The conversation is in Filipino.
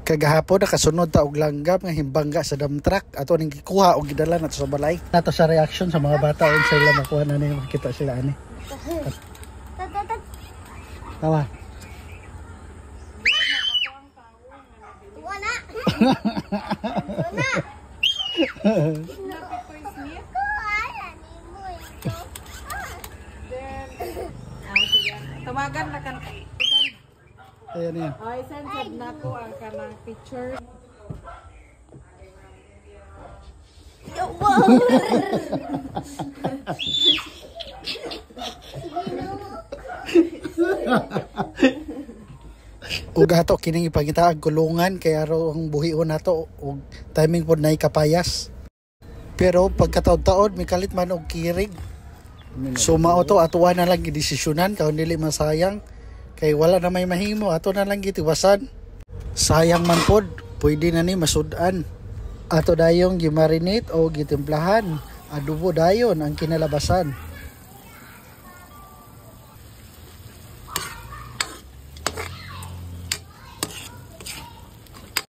Kagahapon nakasunod ta og langgam nga himbangga sa dump truck ato ning gikuha og gidala nato sa balay. Nato sa reaction sa mga bata unsa sila makuha na ni makita sila ani. Tawa. Wala. Wala. Tawagan na kan. Ayan yan. Ay, send na ko ang kanang picture. Ug ato kining ipangita ang kulungan kay araw ang buhion nato ug timing pod nay kapayas. Pero pagkataon-taon mikalit man og kirig. So mao to atuan na lang gidesisyonan karon dili masayang kay wala na may mahimo ato na lang gitiwasan. Sayang man pod, pwede na ni masud-an. Ato dayong gimarinate o gitimplahan. Adobo dayon ang kinalabasan.